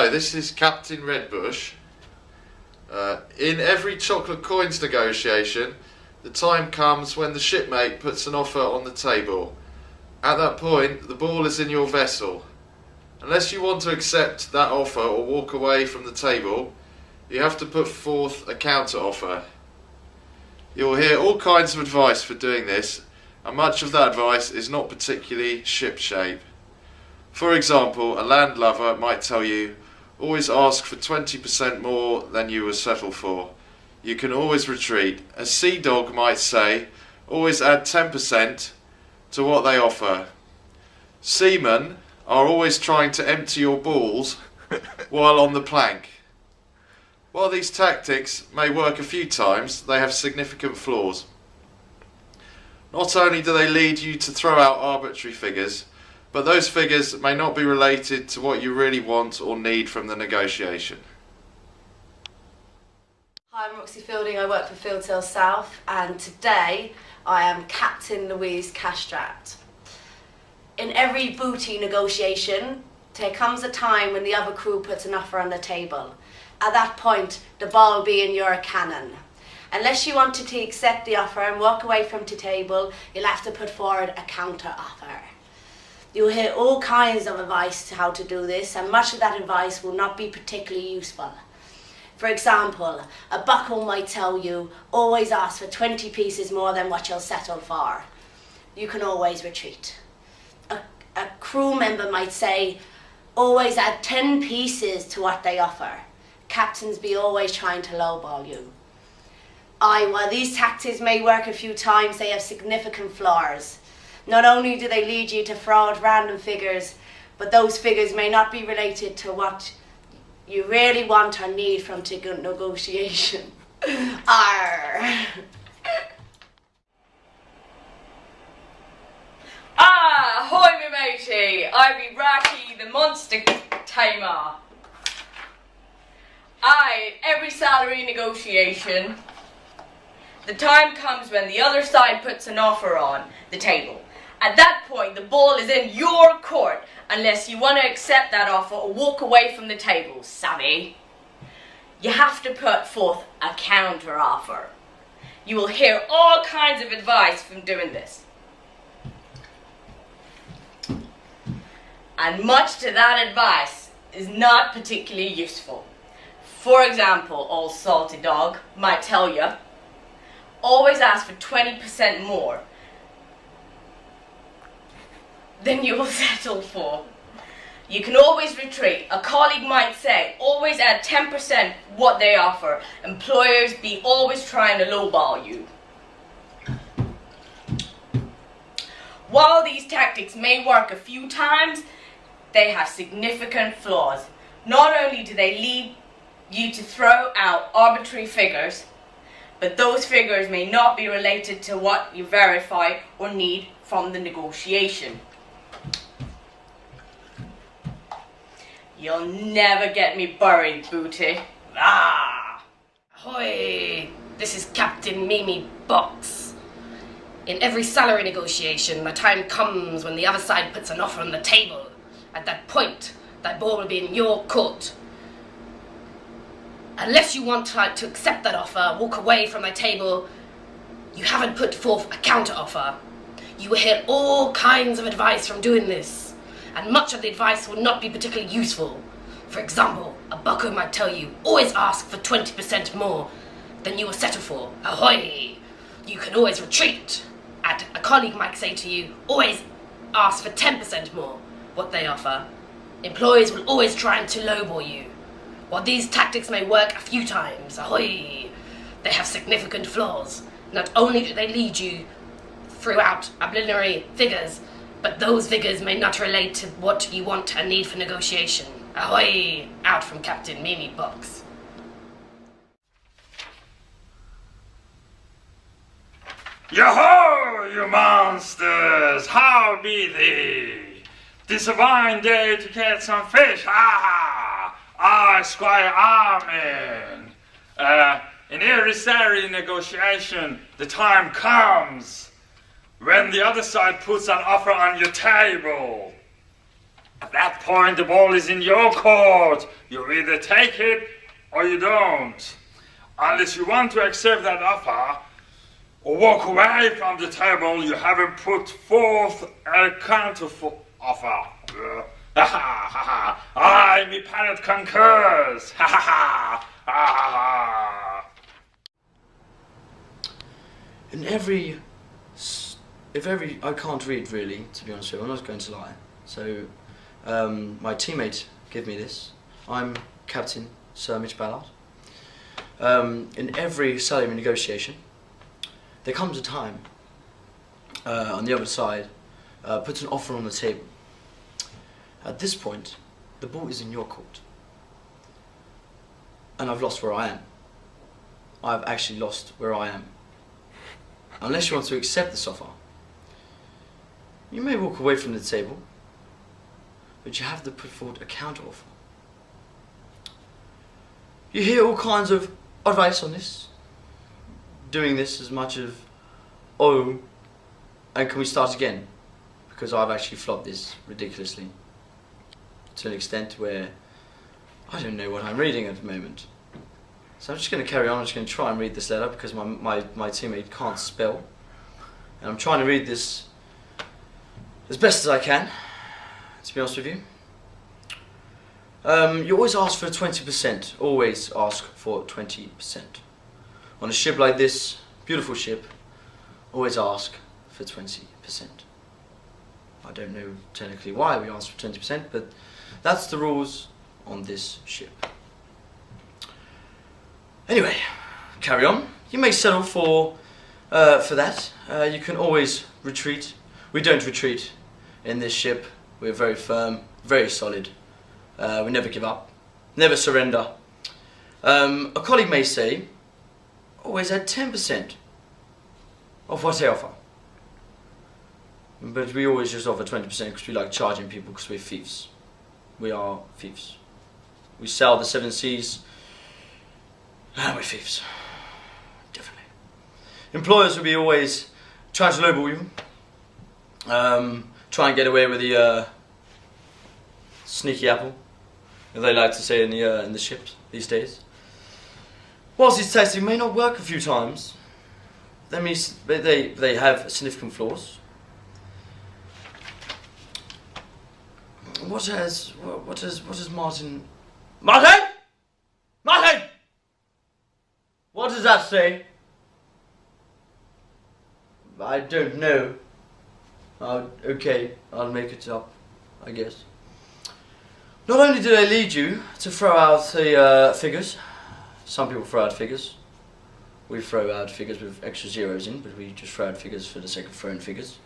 Hello, this is Captain Redbush. In every chocolate coins negotiation, the time comes when the shipmate puts an offer on the table. At that point, the ball is in your vessel. Unless you want to accept that offer or walk away from the table, you have to put forth a counter offer. You will hear all kinds of advice for doing this, and much of that advice is not particularly shipshape. For example, a landlubber might tell you, always ask for 20% more than you will settle for. You can always retreat. A sea dog might say, always add 10% to what they offer. Seamen are always trying to empty your balls while on the plank. While these tactics may work a few times, they have significant flaws. Not only do they lead you to throw out arbitrary figures, but those figures may not be related to what you really want or need from the negotiation. Hi, I'm Roxy Fielding, I work for Field Sales South, and today I am Captain Louise Castrat. In every booty negotiation, there comes a time when the other crew puts an offer on the table. At that point, the ball will be in your cannon. Unless you want to accept the offer and walk away from the table, you'll have to put forward a counter offer. You'll hear all kinds of advice to how to do this, and much of that advice will not be particularly useful. For example, a buckle might tell you, always ask for 20 pieces more than what you'll settle for. You can always retreat. A crew member might say, always add 10 pieces to what they offer. Captains be always trying to lowball you. While these tactics may work a few times, they have significant flaws. Not only do they lead you to fraud random figures, but those figures may not be related to what you really want or need from negotiation. Arr! Ahoy me matey, I be Raki the monster tamer. Every salary negotiation, the time comes when the other side puts an offer on the table. At that point, the ball is in your court, unless you want to accept that offer or walk away from the table, savvy? You have to put forth a counter offer. You will hear all kinds of advice from doing this. And much to that advice is not particularly useful. For example, old salty dog might tell you, always ask for 20% more than you will settle for. You can always retreat. A colleague might say, always add 10% what they offer. Employers be always trying to lowball you. While these tactics may work a few times, they have significant flaws. Not only do they lead you to throw out arbitrary figures, but those figures may not be related to what you verify or need from the negotiation. You'll never get me buried, booty. Ah! Ahoy! This is Captain Mimi Box. In every salary negotiation, the time comes when the other side puts an offer on the table. At that point, that ball will be in your court. Unless you want to accept that offer, walk away from the table, you haven't put forth a counter offer. You will hear all kinds of advice from doing this, and much of the advice will not be particularly useful. For example, a bucko might tell you, always ask for 20% more than you will settle for. Ahoy! You can always retreat. And a colleague might say to you, always ask for 10% more what they offer. Employers will always try to lowball you. While these tactics may work a few times, ahoy, they have significant flaws. Not only do they lead you throughout arbitrary figures, but those figures may not relate to what you want and need for negotiation. Ahoy! Out from Captain Mimi Box. Yo-ho, you monsters! How be thee? 'Tis a fine day to catch some fish. Ah! I, Squire Armin. In every salary negotiation, the time comes when the other side puts an offer on your table. At that point, the ball is in your court. You either take it or you don't. Unless you want to accept that offer or walk away from the table, you haven't put forth a counter offer. I, me parrot concurs. In I can't read really, to be honest with you, I'm not going to lie. So, my teammate gave me this. I'm Captain Sir Mitch Ballard. In every salary negotiation, there comes a time on the other side puts an offer on the table. At this point, the ball is in your court. And I've lost where I am. I've actually lost where I am. Unless you want to accept this offer, you may walk away from the table, but you have to put forward a counter offer. You hear all kinds of advice on this. Doing this as much of, oh, and can we start again? Because I've actually flopped this ridiculously. To an extent where I don't know what I'm reading at the moment. So I'm just going to carry on, I'm just going to try and read this letter because my teammate can't spell. And I'm trying to read this as best as I can, to be honest with you. You always ask for 20%, always ask for 20%. On a ship like this, beautiful ship, always ask for 20%. I don't know technically why we ask for 20%, but that's the rules on this ship. Anyway, carry on. You may settle for that. You can always retreat. We don't retreat in this ship. We're very firm, very solid. We never give up, never surrender. A colleague may say, always add 10% of what they offer. But we always just offer 20% because we like charging people because we're thieves. We are thieves. We sell the 7 seas and we're thieves. Definitely. Employers will be always trying to lowball you. Try and get away with the sneaky apple, as they like to say in the ships these days. Whilst these tactics may not work a few times, they have significant flaws. What has Martin? Martin! Martin! What does that say? I don't know. Okay, I'll make it up, I guess. Not only do they lead you to throw out the figures, some people throw out figures. We throw out figures with extra zeros in, but we just throw out figures for the sake of throwing figures.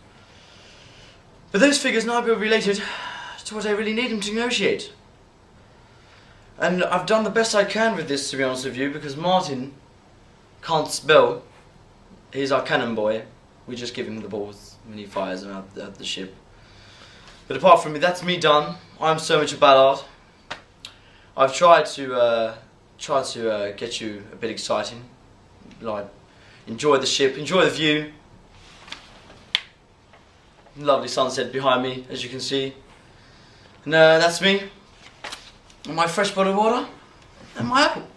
But those figures now be related to what I really need them to negotiate. And I've done the best I can with this, to be honest with you, because Martin can't spell. He's our cannon boy. We just give him the balls when he fires them at the ship. But apart from me, that's me done. I'm Sir Mitch Ballard. I've tried to get you a bit exciting. Like, enjoy the ship, enjoy the view. Lovely sunset behind me, as you can see. And that's me. And my fresh bottle of water and my apple.